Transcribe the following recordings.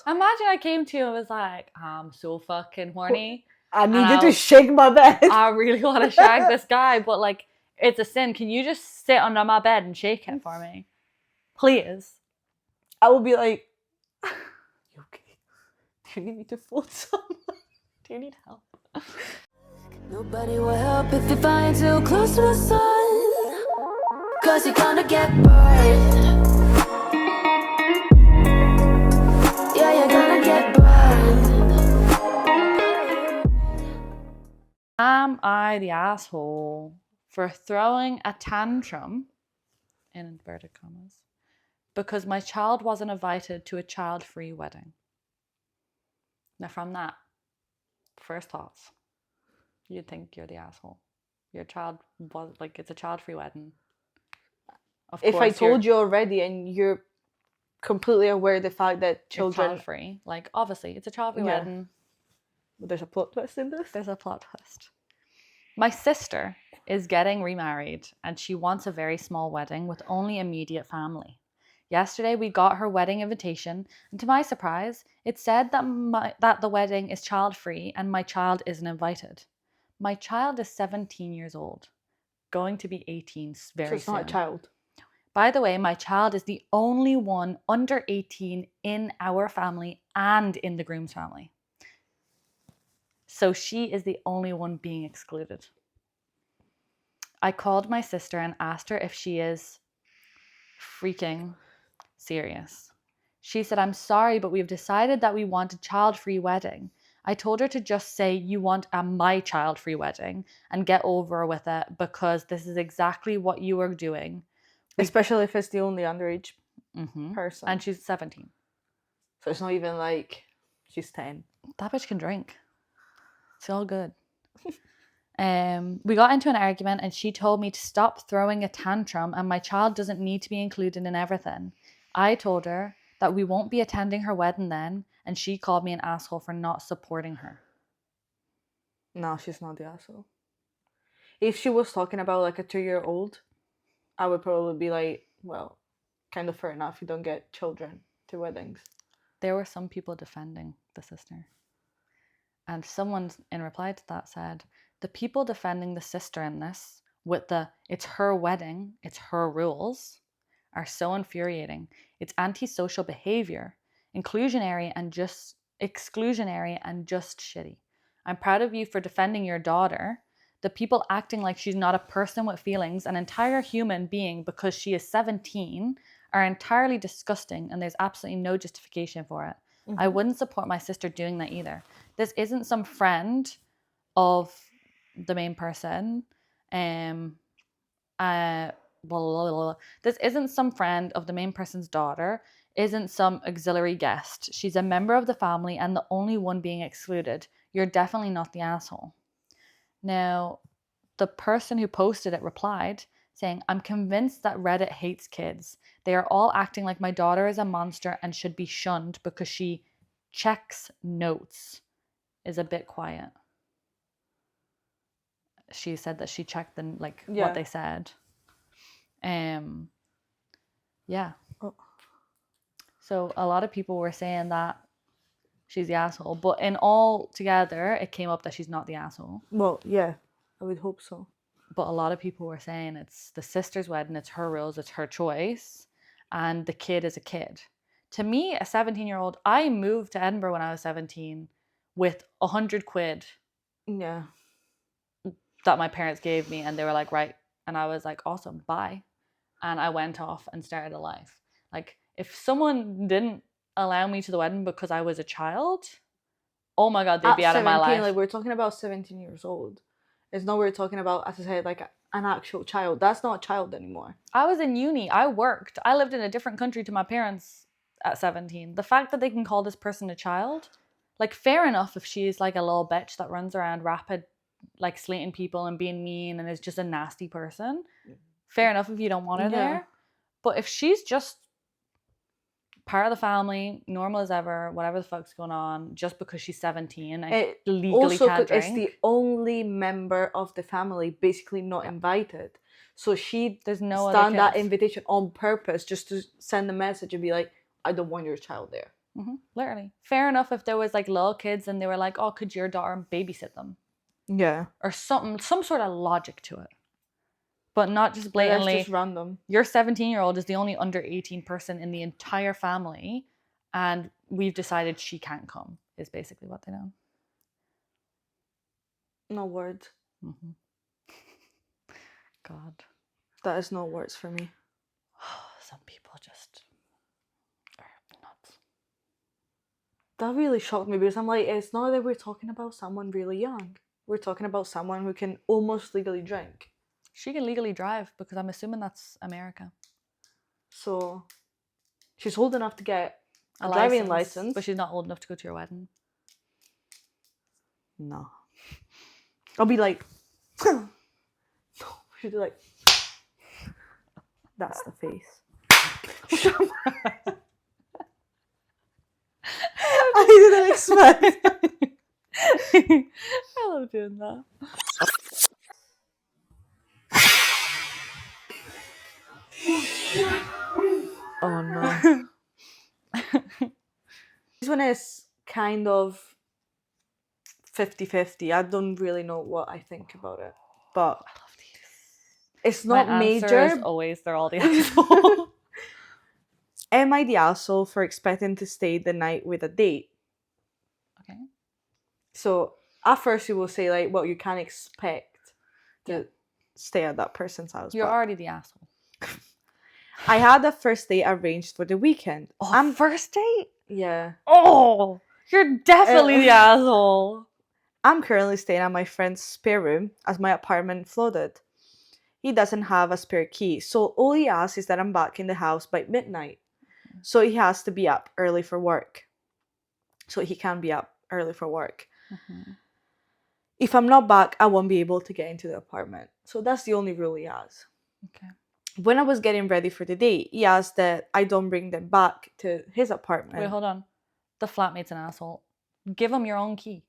Imagine I came to you and was like, I'm so fucking horny. I need you to shake my bed. I really want to shag this guy, but like, it's a sin. Can you just sit under my bed and shake it for me? Please. I would be like, you okay? Do you need me to float someone? Do you need help? Nobody will help if you find too close to the sun, 'cause you're gonna get burned. Yeah, you're gonna get burned. Am I the asshole for throwing a tantrum, in inverted commas, because my child wasn't invited to a child-free wedding? Now from that, first thoughts. You'd think you're the asshole. Your child was like, it's a child-free wedding. If I told you already and you're completely aware of the fact that children... child-free, like obviously it's a child-free wedding. But there's a plot twist in this? There's a plot twist. My sister is getting remarried and she wants a very small wedding with only immediate family. Yesterday we got her wedding invitation and to my surprise, it said that the wedding is child-free and my child isn't invited. My child is 17 years old, going to be 18 very soon. So it's not a child. By the way, my child is the only one under 18 in our family and in the groom's family. So she is the only one being excluded. I called my sister and asked her if she is freaking serious. She said, I'm sorry, but we've decided that we want a child-free wedding. I told her to just say you want a my child-free wedding and get over with it because this is exactly what you are doing. Especially if it's the only underage person. And she's 17. So it's not even like she's 10. That bitch can drink. It's all good. We got into an argument and she told me to stop throwing a tantrum and my child doesn't need to be included in everything. I told her that we won't be attending her wedding then and she called me an asshole for not supporting her. No, she's not the asshole. If she was talking about like a 2-year-old, I would probably be like, well, kind of fair enough. You don't get children to weddings. There were some people defending the sister. And someone in reply to that said, the people defending the sister in this with the it's her wedding, it's her rules, are so infuriating. It's antisocial behavior, exclusionary and just shitty. I'm proud of you for defending your daughter. The people acting like she's not a person with feelings, an entire human being because she is 17, are entirely disgusting and there's absolutely no justification for it. Mm-hmm. I wouldn't support my sister doing that either. This isn't some friend of the main person. This isn't some friend of the main person's daughter, isn't some auxiliary guest. She's a member of the family and the only one being excluded. You're definitely not the asshole. Now, the person who posted it replied saying, I'm convinced that Reddit hates kids. They are all acting like my daughter is a monster and should be shunned because she checks notes. Is a bit quiet. She said that she checked what they said. Yeah. Oh. So a lot of people were saying that she's the asshole, but in all together, it came up that she's not the asshole. Well, yeah, I would hope so. But a lot of people were saying it's the sister's wedding, it's her rules, it's her choice, and the kid is a kid. To me, a 17-year-old, I moved to Edinburgh when I was 17 with 100 quid. Yeah. That my parents gave me, and they were like, right. And I was like, awesome, bye. And I went off and started a life. Like, if someone didn't allow me to the wedding because I was a child, oh my God, they'd be out of my life. Like, we're talking about 17 years old. It's not we're talking about, as I said, like an actual child. That's not a child anymore. I was in uni. I worked. I lived in a different country to my parents at 17. The fact that they can call this person a child, like, fair enough if she's like a little bitch that runs around rapid, like slating people and being mean and is just a nasty person. Fair enough if you don't want her there. But if she's just part of the family, normal as ever, whatever the fuck's going on, just because she's 17 and legally can't drink. It's the only member of the family basically not invited. So there's no stand that invitation on purpose just to send a message and be like, I don't want your child there. Literally. Fair enough if there was like little kids and they were like, oh, could your daughter babysit them? Yeah. Or something, some sort of logic to it. But not just That's blatantly, just random. your 17-year-old is the only under 18 person in the entire family and we've decided she can't come, is basically what they know. No words. God. That is no words for me. Some people just are nuts. That really shocked me because I'm like, it's not that we're talking about someone really young. We're talking about someone who can almost legally drink. She can legally drive because I'm assuming that's America. So she's old enough to get a driving license. But she's not old enough to go to your wedding. No. I'll be like, no. She'll be like, that's the face. I didn't expect. I love doing that. Oh no. This one is kind of 50-50. I don't really know what I think about it. But I love these. it's not My answer major. is always they're all the asshole. Am I the asshole for expecting to stay the night with a date? Okay. So at first you will say like, well, you can't expect to stay at that person's house. You're but already the asshole. I had a first date arranged for the weekend. Oh, first date? Yeah. Oh, you're definitely the asshole. I'm currently staying at my friend's spare room as my apartment flooded. He doesn't have a spare key, so all he asks is that I'm back in the house by midnight. So he has to be up early for work. So he can be up early for work. If I'm not back, I won't be able to get into the apartment. So that's the only rule he has. Okay. When I was getting ready for the date, he asked that I don't bring them back to his apartment. Wait, hold on. The flatmate's an asshole. Give him your own key.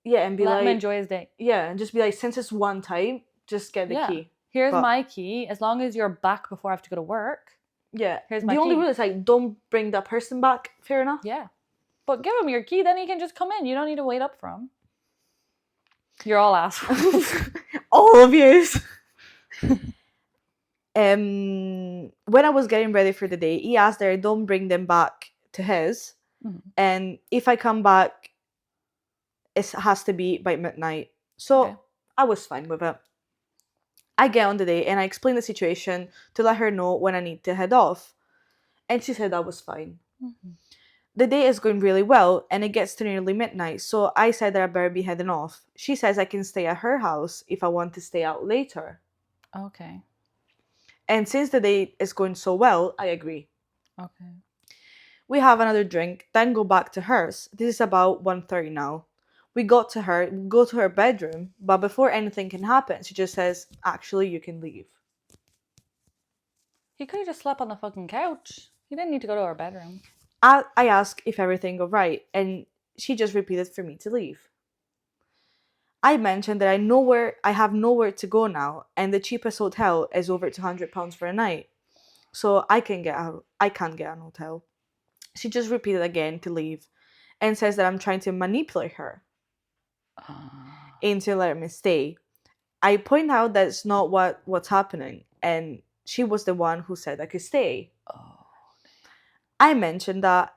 Yeah, and be Let like, him enjoy his day. yeah, and just be like, since it's one time, just get the key. Here's But- my key. As long as you're back before I have to go to work. Yeah. Here's my the only key. rule is like, don't bring that person back. Fair enough. Yeah. But give him your key, then he can just come in. You don't need to wait up for him. You're all assholes. All of you. When I was getting ready for the day, he asked that I don't bring them back to his. And if I come back, it has to be by midnight. So Okay. I was fine with it. I get on the day and I explain the situation to let her know when I need to head off. And she said that was fine. The day is going really well and it gets to nearly midnight, so I said that I better be heading off. She says I can stay at her house if I want to stay out later. Okay. And since the day is going so well, I agree. Okay. We have another drink, then go back to hers. This is about 1:30 now. We go to her bedroom, but before anything can happen, she just says, actually, you can leave. He could have just slept on the fucking couch. He didn't need to go to our bedroom. I ask if everything alright, and she just repeated for me to leave. I mentioned that I have nowhere to go now, and the cheapest hotel is over £200 for a night. So I can't get an hotel. She just repeated again to leave and says that I'm trying to manipulate her into letting me stay. I point out that's not what's happening, and she was the one who said I could stay. I mentioned that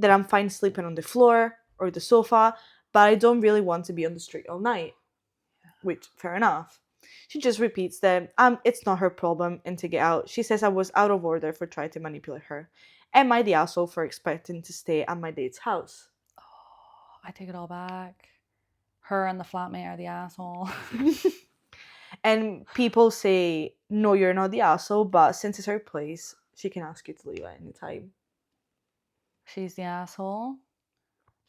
I'm fine sleeping on the floor or the sofa, but I don't really want to be on the street all night. Which, fair enough. She just repeats that it's not her problem and to get out. She says I was out of order for trying to manipulate her. Am I the asshole for expecting to stay at my date's house? I take it all back. Her and the flatmate are the asshole. And people say, no, you're not the asshole, but since it's her place, she can ask you to leave at any time. She's the asshole.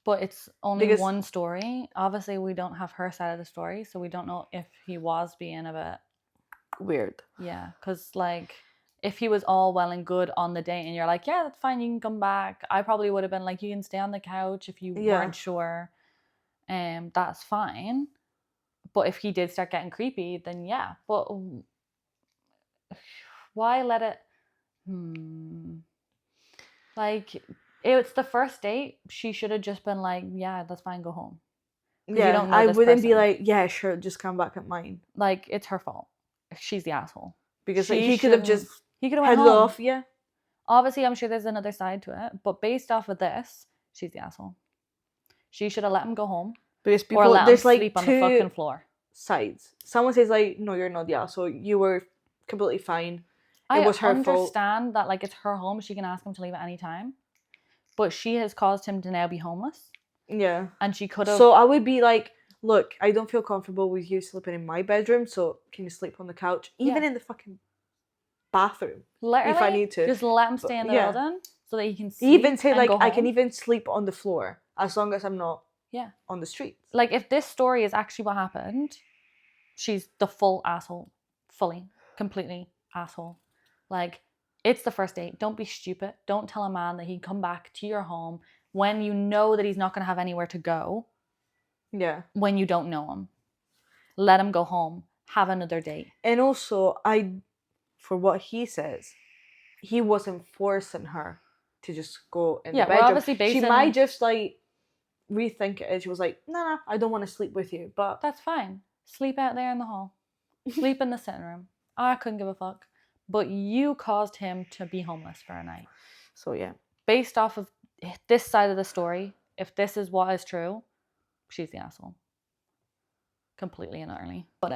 But it's only one story. Obviously, we don't have her side of the story, so we don't know if he was being a bit weird. Yeah, because like, if he was all well and good on the day and you're like, yeah, that's fine, you can come back, I probably would have been like, you can stay on the couch if you weren't sure. That's fine. But if he did start getting creepy, then yeah. But why let it... Like, It's the first date. She should have just been like, yeah, that's fine, go home. 'Cause you Yeah, don't know I this wouldn't be person. like, yeah, sure, just come back at mine. Like, it's her fault. She's the asshole. Because like, She he could have shouldn't- just He could have went headed home. off, yeah. Obviously, I'm sure there's another side to it, but based off of this, she's the asshole. She should have let him go home Because or people, let him there's like sleep on the fucking two floor. sides. Someone says like, no, you're not the asshole. You were completely fine. I It was her fault. understand that like it's her home. She can ask him to leave at any time, but she has caused him to now be homeless, Yeah. and she could have. So I would be like, look, I don't feel comfortable with you sleeping in my bedroom, so can you sleep on the couch? Even Yeah. in the fucking bathroom. Literally, if I need to. just let him But, stay in the yeah. building so that he can He sleep. even said and like, go I can home. even sleep on the floor as long as I'm not Yeah. on the streets. Like if this story is actually what happened, she's the full asshole, fully, completely asshole. Like it's the first date. Don't be stupid. Don't tell a man that he'd come back to your home when you know that he's not going to have anywhere to go. Yeah. When you don't know him. Let him go home. Have another date. And also, for what he says, he wasn't forcing her to just go in Yeah, the we're bedroom. obviously She basing- might just like rethink it. And she was like, nah, I don't want to sleep with you. But That's fine. Sleep out there in the hall. Sleep in the sitting room. I couldn't give a fuck. But you caused him to be homeless for a night. so yeah. Based off of this side of the story, if this is what is true, she's the asshole. Completely and utterly. But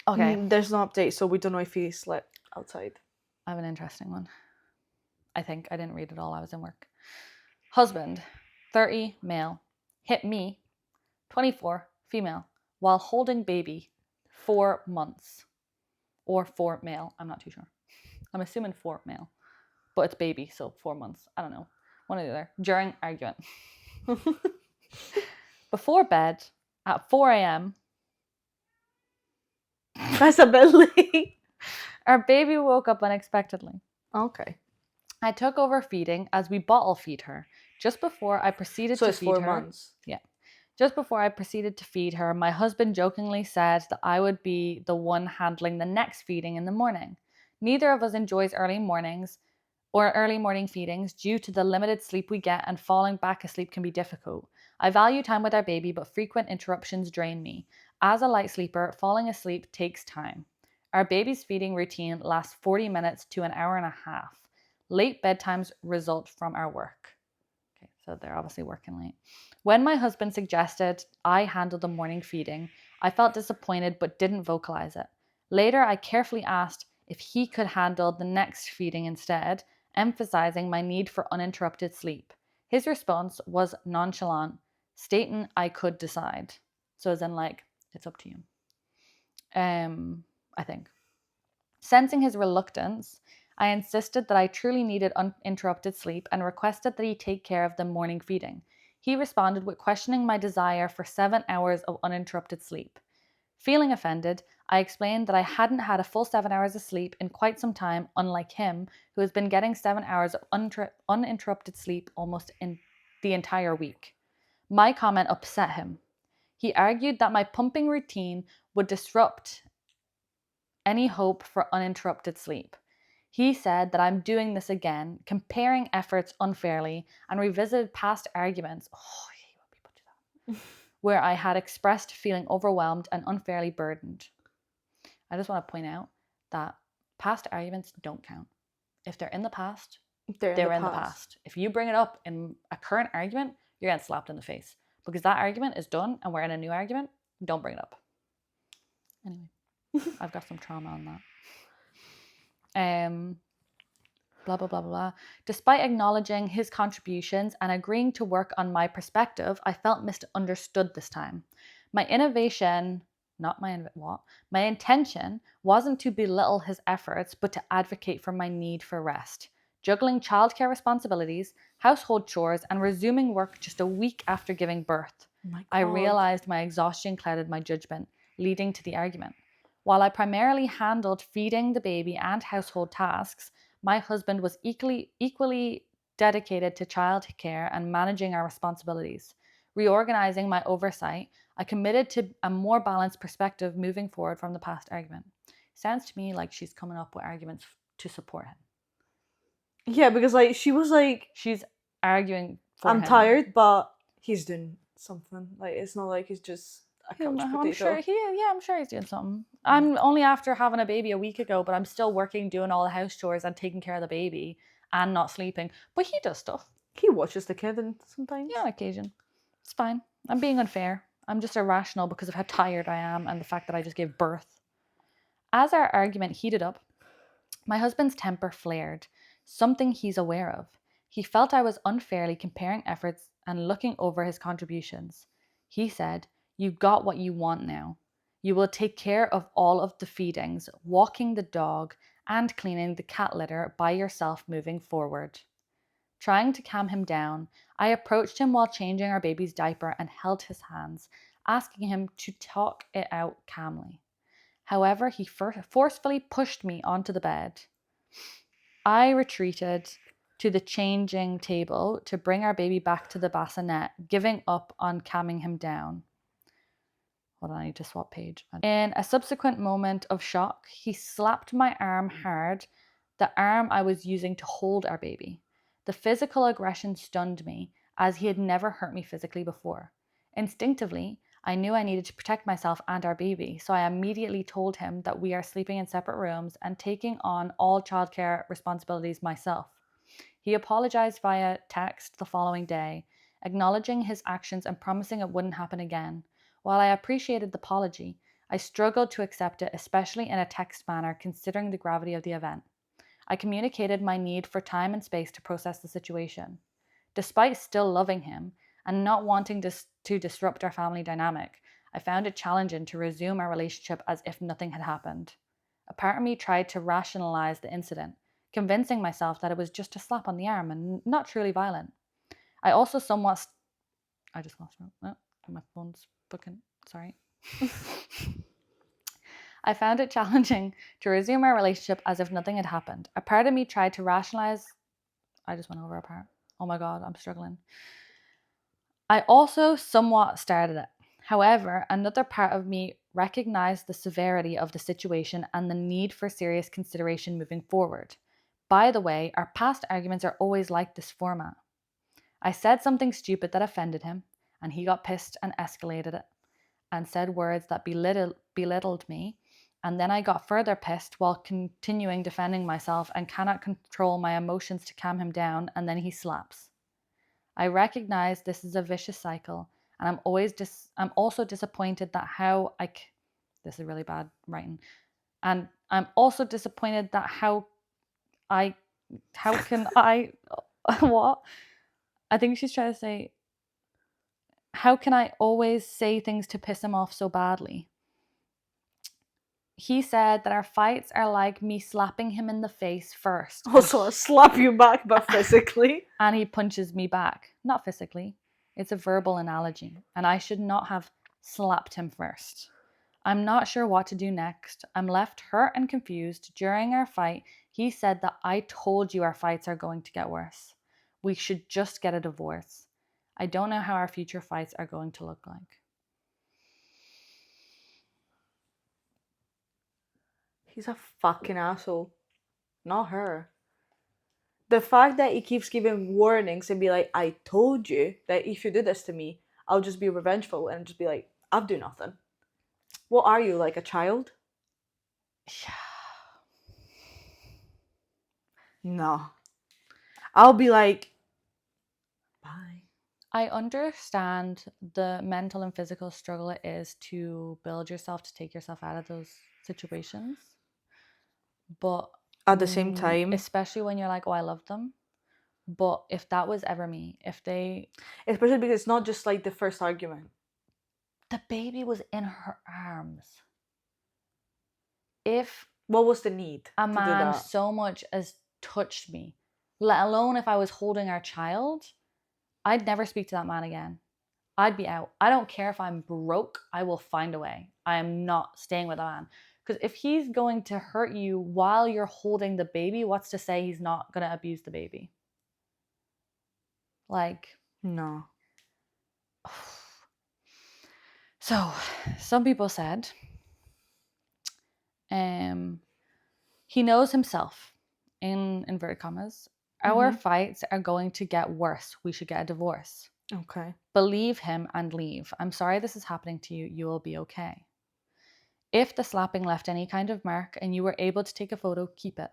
okay. There's no update, so we don't know if he slept outside. I have an interesting one. I think I didn't read it all. I was in work. Husband, 30, male, hit me, 24, female, while holding baby, 4 months. Or 4 male. I'm not too sure. I'm assuming 4 male. But it's baby, so 4 months. I don't know. One or the other. During argument. Before bed, at 4 a.m., That's a bit late. our baby woke up unexpectedly. Okay. I took over feeding as we bottle feed her. Just before I proceeded So to it's feed 4 her. months. Yeah. Just before I proceeded to feed her, my husband jokingly said that I would be the one handling the next feeding in the morning. Neither of us enjoys early mornings or early morning feedings due to the limited sleep we get, and falling back asleep can be difficult. I value time with our baby, but frequent interruptions drain me. As a light sleeper, falling asleep takes time. Our baby's feeding routine lasts 40 minutes to an hour and a half. Late bedtimes result from our work. Okay, so they're obviously working late. When my husband suggested I handle the morning feeding, I felt disappointed but didn't vocalize it. Later, I carefully asked if he could handle the next feeding instead, emphasizing my need for uninterrupted sleep. His response was nonchalant, stating I could decide. So as in like, it's up to you. I think. Sensing his reluctance, I insisted that I truly needed uninterrupted sleep and requested that he take care of the morning feeding. He responded with questioning my desire for 7 hours of uninterrupted sleep. Feeling offended, I explained that I hadn't had a full 7 hours of sleep in quite some time, unlike him, who has been getting 7 hours of uninterrupted sleep almost in the entire week. My comment upset him. He argued that my pumping routine would disrupt any hope for uninterrupted sleep. He said that I'm doing this again, comparing efforts unfairly, and revisited past arguments. Oh, I hate when people do that. Where I had expressed feeling overwhelmed and unfairly burdened. I just want to point out that past arguments don't count. If they're in the past, they're in the past. If you bring it up in a current argument, you're getting slapped in the face. Because that argument is done and we're in a new argument, don't bring it up. Anyway, I've got some trauma on that. Blah, blah, blah, blah, blah. Despite acknowledging his contributions and agreeing to work on my perspective, I felt misunderstood this time. My intention wasn't to belittle his efforts, but to advocate for my need for rest. Juggling childcare responsibilities, household chores, and resuming work just a week after giving birth. I realized my exhaustion clouded my judgment, leading to the argument. While I primarily handled feeding the baby and household tasks, my husband was equally dedicated to childcare and managing our responsibilities. Reorganizing my oversight, I committed to a more balanced perspective moving forward from the past argument. Sounds to me like she's coming up with arguments to support him. Yeah, because like she was like, She's arguing for I'm him. tired, but he's doing something. Like it's not like he's just a couch I'm sure potato. I'm sure he's doing something. I'm only after having a baby a week ago, but I'm still working, doing all the house chores and taking care of the baby and not sleeping. But he does stuff. He watches the kid and sometimes. Yeah, on occasion. It's fine. I'm being unfair. I'm just irrational because of how tired I am and the fact that I just gave birth. As our argument heated up, my husband's temper flared, something he's aware of. He felt I was unfairly comparing efforts and looking over his contributions. He said, "You got what you want now. You will take care of all of the feedings, walking the dog, and cleaning the cat litter by yourself moving forward." Trying to calm him down, I approached him while changing our baby's diaper and held his hands, asking him to talk it out calmly. However, he forcefully pushed me onto the bed. I retreated to the changing table to bring our baby back to the bassinet, giving up on calming him down. Hold on, I need to swap page. In a subsequent moment of shock, he slapped my arm hard, the arm I was using to hold our baby. The physical aggression stunned me, as he had never hurt me physically before. Instinctively, I knew I needed to protect myself and our baby, so I immediately told him that we are sleeping in separate rooms and taking on all childcare responsibilities myself. He apologized via text the following day, acknowledging his actions and promising it wouldn't happen again. While I appreciated the apology, I struggled to accept it, especially in a text manner, considering the gravity of the event. I communicated my need for time and space to process the situation. Despite still loving him and not wanting to disrupt our family dynamic, I found it challenging to resume our relationship as if nothing had happened. A part of me tried to rationalize the incident, convincing myself that it was just a slap on the arm and not truly violent. I also somewhat. I just lost my phone's booking. Sorry. I found it challenging to resume our relationship as if nothing had happened. A part of me tried to rationalize. I just went over a part. Oh my God, I'm struggling. I also somewhat started it. However, another part of me recognized the severity of the situation and the need for serious consideration moving forward. By the way, our past arguments are always like this format. I said something stupid that offended him, and he got pissed and escalated it, and said words that belittled me, and then I got further pissed while continuing defending myself and cannot control my emotions to calm him down, and then he slaps. I recognize this is a vicious cycle, and I'm also disappointed that this is really bad writing, and I'm also disappointed that how can I what? I think she's trying to say, how can I always say things to piss him off so badly? He said that our fights are like me slapping him in the face first. Also, I slap you back, but physically. And he punches me back. Not physically. It's a verbal analogy. And I should not have slapped him first. I'm not sure what to do next. I'm left hurt and confused. During our fight, he said that I told you our fights are going to get worse. We should just get a divorce. I don't know how our future fights are going to look like. He's a fucking asshole. Not her. The fact that he keeps giving warnings and be like, I told you that if you do this to me, I'll just be revengeful and just be like, I'll do nothing. What are you, like a child? No. I'll be like, bye. I understand the mental and physical struggle it is to build yourself, to take yourself out of those situations. But At the same time, especially when you're like, oh, I love them. But if that was ever me, especially because it's not just like the first argument. The baby was in her arms. What was the need a to man do that? so much as touched me, let alone if I was holding our child, I'd never speak to that man again. I'd be out. I don't care if I'm broke. I will find a way. I am not staying with a man. Because if he's going to hurt you while you're holding the baby, what's to say he's not going to abuse the baby? Like, no. So, some people said, he knows himself, in inverted commas, Our fights are going to get worse. We should get a divorce. Okay. Believe him and leave. I'm sorry this is happening to you. You will be okay. If the slapping left any kind of mark and you were able to take a photo, keep it.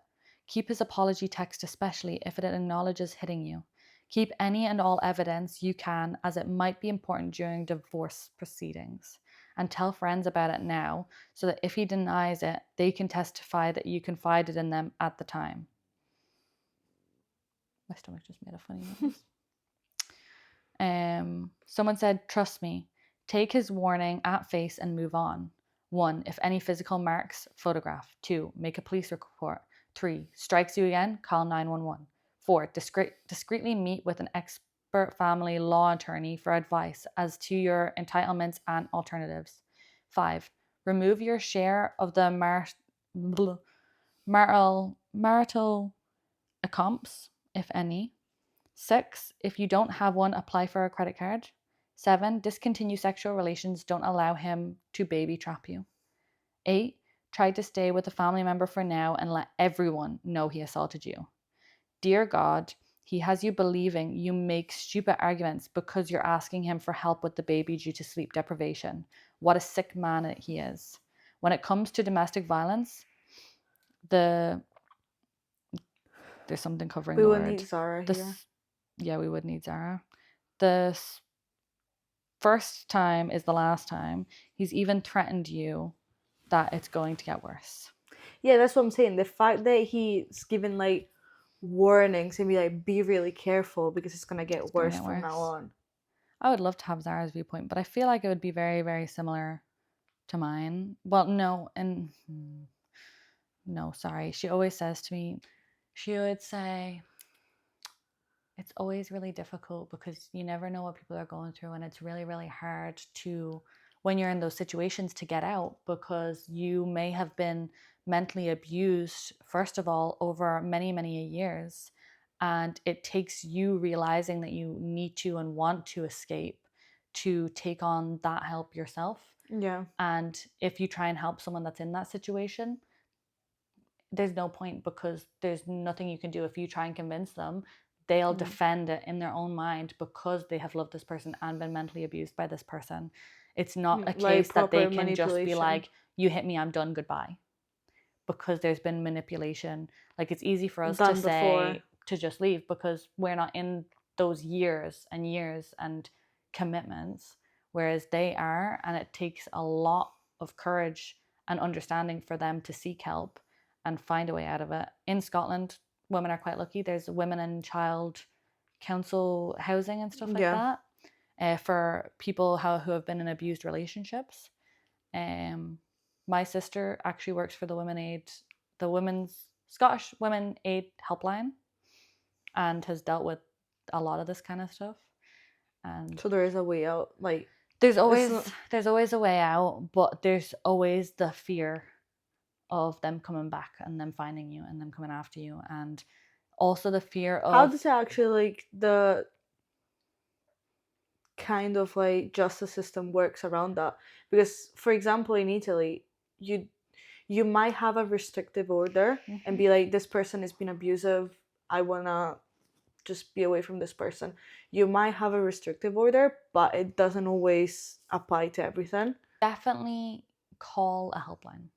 Keep his apology text, especially if it acknowledges hitting you. Keep any and all evidence you can, as it might be important during divorce proceedings. And tell friends about it now, so that if he denies it, they can testify that you confided in them at the time. My stomach just made a funny noise. Someone said, trust me, take his warning at face and move on. 1. If any physical marks, photograph. 2. Make a police report. 3. Strikes you again, call 911. 4. Discreetly meet with an expert family law attorney for advice as to your entitlements and alternatives. 5. Remove your share of the marital accomps, if any. 6. If you don't have one, apply for a credit card. 7. Discontinue sexual relations. Don't allow him to baby trap you. 8. Try to stay with a family member for now and let everyone know he assaulted you. Dear God, he has you believing you make stupid arguments because you're asking him for help with the baby due to sleep deprivation. What a sick man he is. When it comes to domestic violence, there's something covering We the will word. need Zara here. Yeah, we would need Zara. The first time is the last time. He's even threatened you that it's going to get worse. Yeah, that's what I'm saying. The fact that he's given like warnings and be like, be really careful because it's gonna get worse from now on. I would love to have Zara's viewpoint, but I feel like it would be very, very similar to mine. Well, no, and no, sorry. She always says to me, she would say, it's always really difficult because you never know what people are going through, and it's really, really hard to, when you're in those situations, to get out because you may have been mentally abused, first of all, over many, many years. And it takes you realizing that you need to and want to escape to take on that help yourself. Yeah. And if you try and help someone that's in that situation, there's no point because there's nothing you can do. If you try and convince them, they'll defend it in their own mind because they have loved this person and been mentally abused by this person. It's not a case that they can just be like, you hit me, I'm done, goodbye. Because there's been manipulation. Like, it's easy for us to say to just leave because we're not in those years and commitments, whereas they are, and it takes a lot of courage and understanding for them to seek help and find a way out of it. In Scotland, women are quite lucky. There's women and child council housing and stuff like that for people who have been in abused relationships. My sister actually works for the Women's Scottish Women Aid Helpline, and has dealt with a lot of this kind of stuff. And so there is a way out. Like, there's always a way out, but there's always the fear of them coming back and them finding you and them coming after you, and also the fear of how does it actually, like, the kind of like justice system works around that? Because, for example, in Italy, you might have a restrictive order and be like, this person has been abusive, I wanna just be away from this person. You might have a restrictive order, but it doesn't always apply to everything. Definitely call a helpline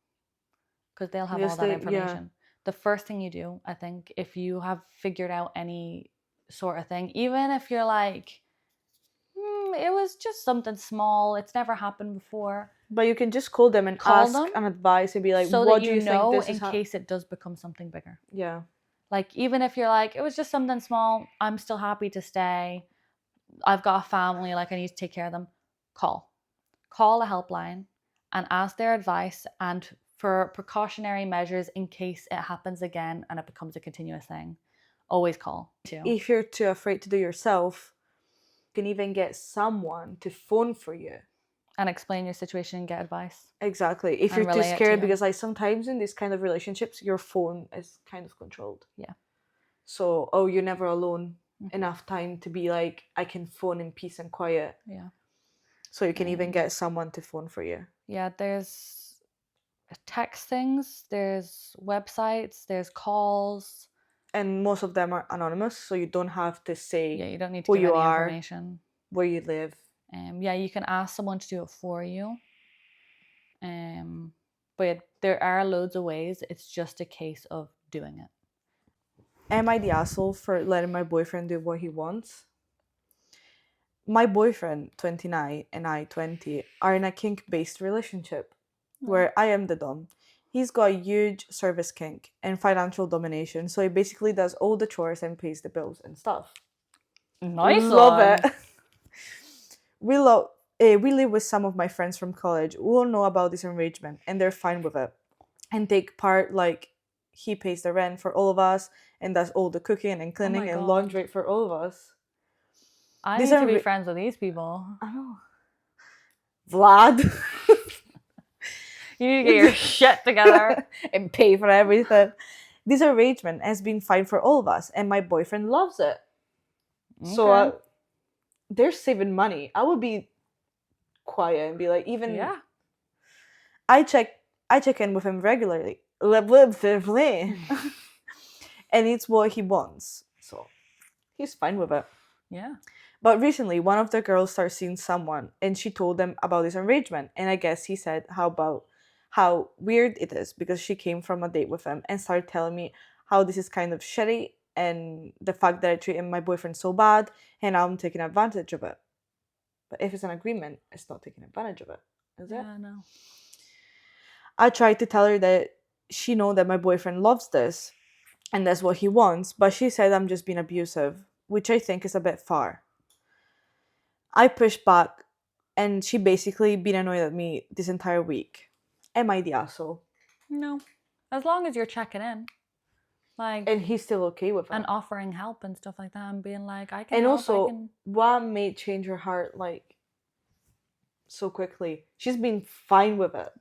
because they'll have all that information. The first thing you do, I think, if you have figured out any sort of thing, even if you're like, it was just something small, it's never happened before. But you can just call them and ask and advise and be like, so what that do you think this is? In case it does become something bigger. Yeah. Like, even if you're like, it was just something small, I'm still happy to stay. I've got a family, like, I need to take care of them. Call a helpline and ask their advice and for precautionary measures in case it happens again and it becomes a continuous thing. Always call too. If you're too afraid to do yourself, you can even get someone to phone for you and explain your situation and get advice. Exactly. If you're too scared, because like sometimes in these kind of relationships, your phone is kind of controlled. Yeah. So, you're never alone enough time to be like, I can phone in peace and quiet. Yeah. So you can even get someone to phone for you. Yeah, there's text things, there's websites, there's calls. and most of them are anonymous, so you don't have to say Yeah, you don't need to who give you any are, information. where you live. Yeah, you can ask someone to do it for you. But there are loads of ways. It's just a case of doing it. Am I the asshole for letting my boyfriend do what he wants? My boyfriend, 29, and I, 20, are in a kink-based relationship where I am the dom. He's got a huge service kink and financial domination, so he basically does all the chores and pays the bills and stuff. Nice Love one. it. We live with some of my friends from college who all know about this arrangement and they're fine with it and take part. Like, he pays the rent for all of us and does all the cooking and cleaning and God. laundry for all of us. I These need to are be friends with these people. I know. Vlad. You need to get your shit together. And pay for everything. This arrangement has been fine for all of us, and my boyfriend loves it. So Okay. they're saving money. I would be quiet and be like, even Yeah. I check in with him regularly. And it's what he wants. So he's fine with it. Yeah. But recently, one of the girls started seeing someone, and she told them about this arrangement. And I guess he said how weird it is because she came from a date with him and started telling me how this is kind of shitty and the fact that I treated my boyfriend so bad and now I'm taking advantage of it. But if it's an agreement, it's not taking advantage of it, is it? Yeah, no. I tried to tell her that she know that my boyfriend loves this and that's what he wants, but she said I'm just being abusive, which I think is a bit far. I pushed back and she basically been annoyed at me this entire week. Am I the asshole? No. As long as you're checking in. Like, And he's still okay with it. and offering help and stuff like that and being like, I can And help, also, what made change her heart like so quickly? She's been fine with it.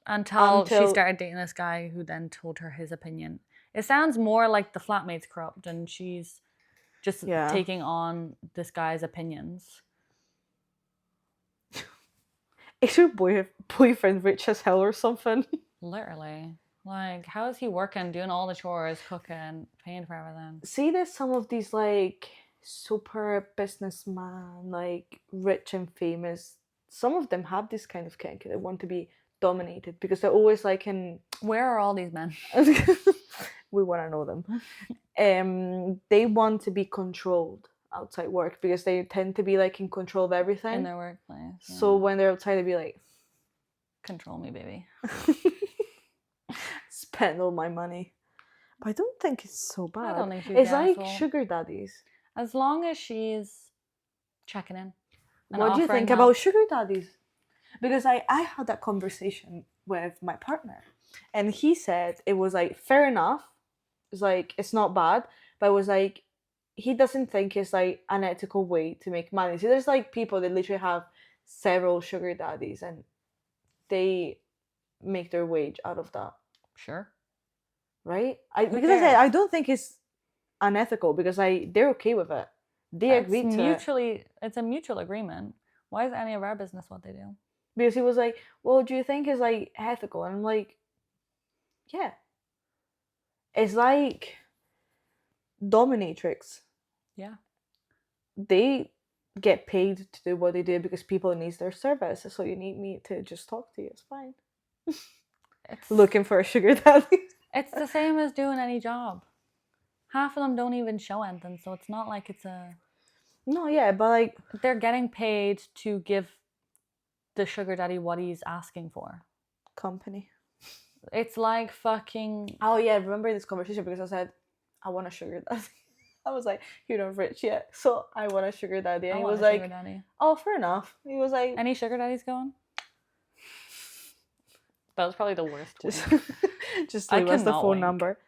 until she started dating this guy who then told her his opinion. It sounds more like the flatmate's corrupt and she's just taking on this guy's opinions. Is your boyfriend rich as hell or something? Literally. Like, how is he working, doing all the chores, cooking, paying for everything? See, there's some of these like super businessman, like rich and famous. Some of them have this kind of kink. They want to be dominated because they're always like in. Where are all these men? We want to know them. They want to be controlled outside work because they tend to be like in control of everything in their workplace. Yeah. So when they're outside, they be like, "Control me, baby." Spend all my money. But I don't think it's so bad. I don't think she's It's the like asshole. sugar daddies. As long as she's checking in. What do you think about sugar daddies? Because I had that conversation with my partner, and he said it was like fair enough. It's like it's not bad, but it was like he doesn't think it's like an ethical way to make money. So there's like people that literally have several sugar daddies and they make their wage out of that. Sure. Right? Because I said I don't think it's unethical because they're okay with it. They agreed to it. It's a mutual agreement. Why is it any of our business what they do? Because he was like, well, do you think it's like ethical? And I'm like, yeah. It's like dominatrix. Yeah. They get paid to do what they do because people need their service. So you need me to just talk to you. It's fine. It's looking for a sugar daddy. It's the same as doing any job. Half of them don't even show anything, so it's not like it's a... No, yeah, but like... They're getting paid to give the sugar daddy what he's asking for. Company. It's like fucking... Oh yeah, I remember this conversation because I said, I want a sugar daddy. I was like, you're not rich yet, so I want a sugar daddy. And he was like, oh, fair enough. He was like... Any sugar daddies going? That was probably the worst. Just leave us the phone number.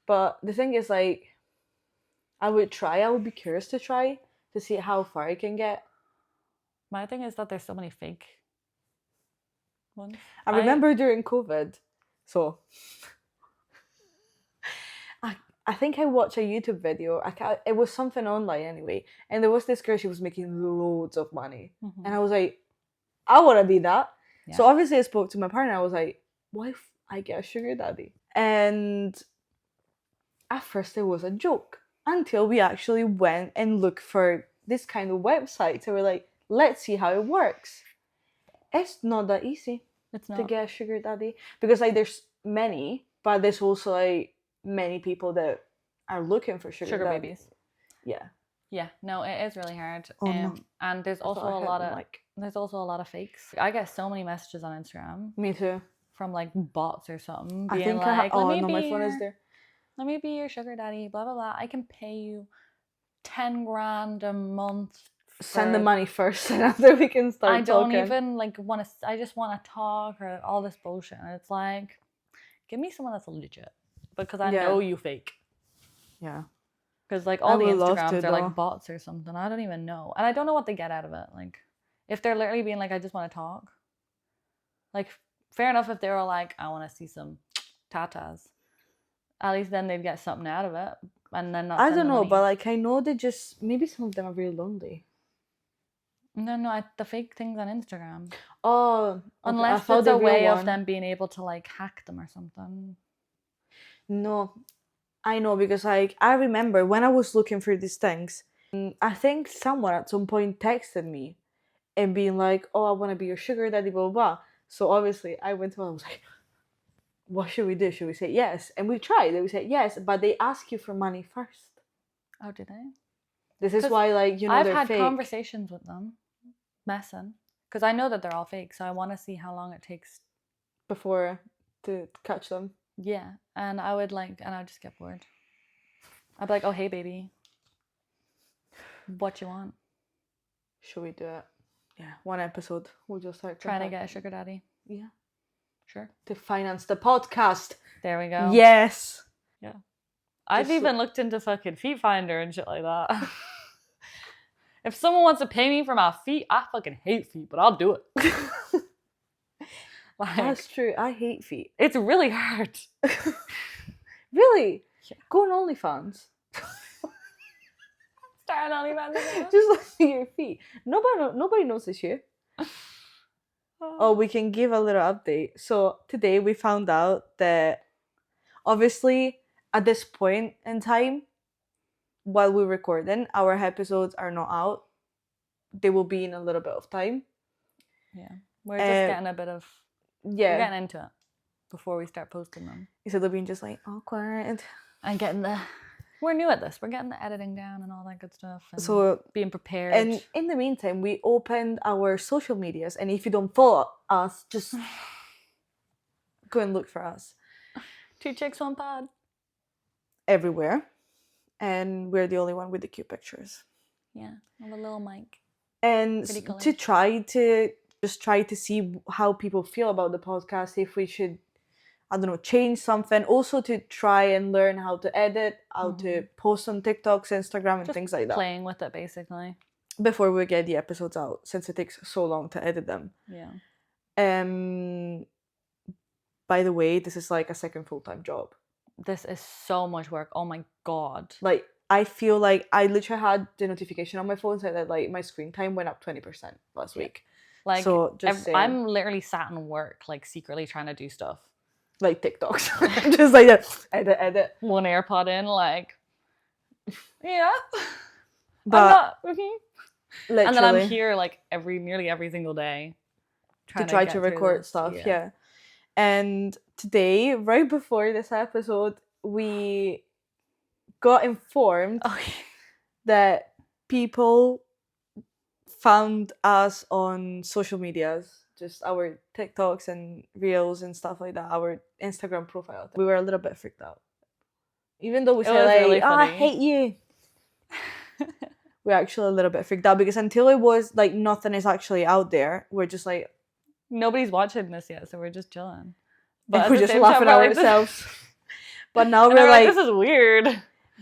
But the thing is, like, I would be curious to try to see how far I can get. My thing is that there's so many fake ones. I remember during COVID, so I think I watched a YouTube video. It was something online anyway, and there was this girl. She was making loads of money, and I was like, I want to be that. Yeah. So obviously, I spoke to my partner. I was like, what if I get a sugar daddy? And at first it was a joke until we actually went and looked for this kind of websites and we're like, let's see how it works. It's not that easy It's to not. get a sugar daddy because like there's many, but there's also like many people that are looking for sugar daddy. babies. Yeah. Yeah, no, it is really hard. Oh, no. And there's I also thought I a had lot the of mic. there's also a lot of fakes. I get so many messages on Instagram Me too. from like bots or something I being think like, oh no, my phone is there. let me be your sugar daddy, blah blah blah. I can pay you 10 grand a month. Send the for- money first and after we can start I don't talking. even like want to. I just want to talk or all this bullshit. And it's like, give me someone that's legit because I Yeah. know you fake. Yeah. Because like all the would love Instagrams to, are though. like bots or something. I don't even know, and I don't know what they get out of it. Like, if they're literally being like, I just want to talk. Like, fair enough if they were like, I want to see some tatas. At least then they'd get something out of it, and then not. I send don't the know, money. but like I know they just maybe some of them are really lonely. No, the fake things on Instagram. Oh, okay. I Unless thought it's the a real way of one. them being able to like hack them or something. No, I know because like I remember when I was looking for these things, I think someone at some point texted me and being like, "Oh, I want to be your sugar daddy," blah blah blah. So obviously I went to. I was like, "What should we do? Should we say yes?" And we tried. And we said yes, but they ask you for money first. Oh, did they? This is 'Cause why, like I've they're had fake. conversations with them, messing, because I know that they're all fake. So I want to see how long it takes. Before to catch them. Yeah, and I'd just get bored. I'd be like, oh hey baby, what you want? Should we do it? Yeah, one episode. We'll just start Trying to get a sugar daddy. Yeah. Sure. To finance the podcast. There we go. Yes. I've Just even looked into fucking Feet Finder and shit like that. If someone wants to pay me for my feet, I fucking hate feet, but I'll do it. Like, That's true. I hate feet. it's really hard. Really? Yeah. Go on OnlyFans. Starting OnlyFans. Just look at your feet. Nobody notices you. Oh, we can give a little update. So today we found out that obviously at this point in time, while we're recording, our episodes are not out. They will be in a little bit of time. Yeah, we're just getting a bit of. Yeah. We're getting into it before we start posting them. Instead of being just like awkward. And getting we're new at this. We're getting the editing down and all that good stuff. And So being prepared. and in the meantime, we opened our social medias, and if you don't follow us, just go and look for us 2 chicks, 1 pod. everywhere. And we're the only one with the cute pictures. Yeah, with a little mic. And Pretty colours. to try to see how people feel about the podcast, if we should, I don't know, change something. Also to try and learn how to edit, how to post on TikToks, Instagram, and Just things like that. Playing with it, basically. Before we get the episodes out, since it takes so long to edit them. Yeah. By the way, this is like a second full-time job. This is so much work. Oh my god. Like, I feel like I literally had the notification on my phone saying that like my screen time went up 20% last week. Like, so just saying, I'm literally sat in work, like secretly trying to do stuff. like TikToks, just like that, edit. 1 AirPod in, like, yeah. But I'm not. literally, And then I'm here like nearly every single day to trying try get to through record this. stuff. Yeah. And today, right before this episode, we got informed Oh, that people found us on social medias, just our TikToks and Reels and stuff like that, our Instagram profile. We were a little bit freaked out. Even though we It said was like, really I funny. hate you. We're actually a little bit freaked out because until it was like nothing is actually out there, we're just like, Nobody's watching this yet, so we're just chilling. and at we're the just same laughing time, at we're like, ourselves. But now And we're we're like, this is weird.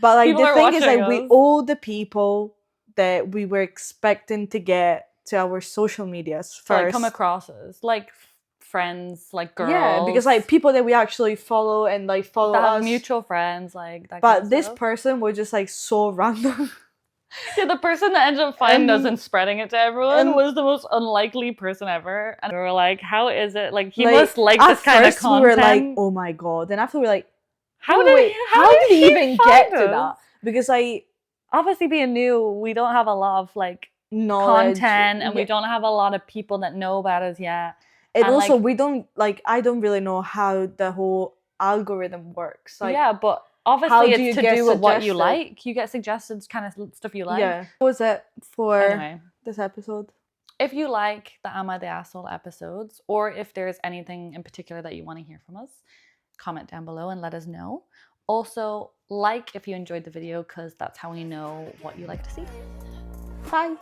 but like people the are thing is watching like we us. owe the people that we were expecting to get to our social medias To, first. like, come across us, like friends, like girls. Yeah, because like people that we actually follow and like follow that have us. mutual friends, like that. But kind of this stuff. person was just like so random. Yeah, the person that ended up finding us And- and spreading it to everyone and- was the most unlikely person ever. And we were like, how is it? Like, he Like, must like at this kind of first content. we were like, oh my god. And after we were like, How Wait, how did he even get to find that? us? Because I Obviously, being new, we don't have a lot of like knowledge content, and we yeah. don't have a lot of people that know about us yet. And also, like, we don't like. I don't really know how the whole algorithm works. Like, yeah, but how obviously do you it's to get do with what you suggested? like. You get suggested kind of stuff you like. Yeah. What was it for Anyway, this episode? if you like the Am I the Asshole episodes, or if there's anything in particular that you want to hear from us, comment down below and let us know. Also, like if you enjoyed the video, because that's how we know what you like to see. Bye.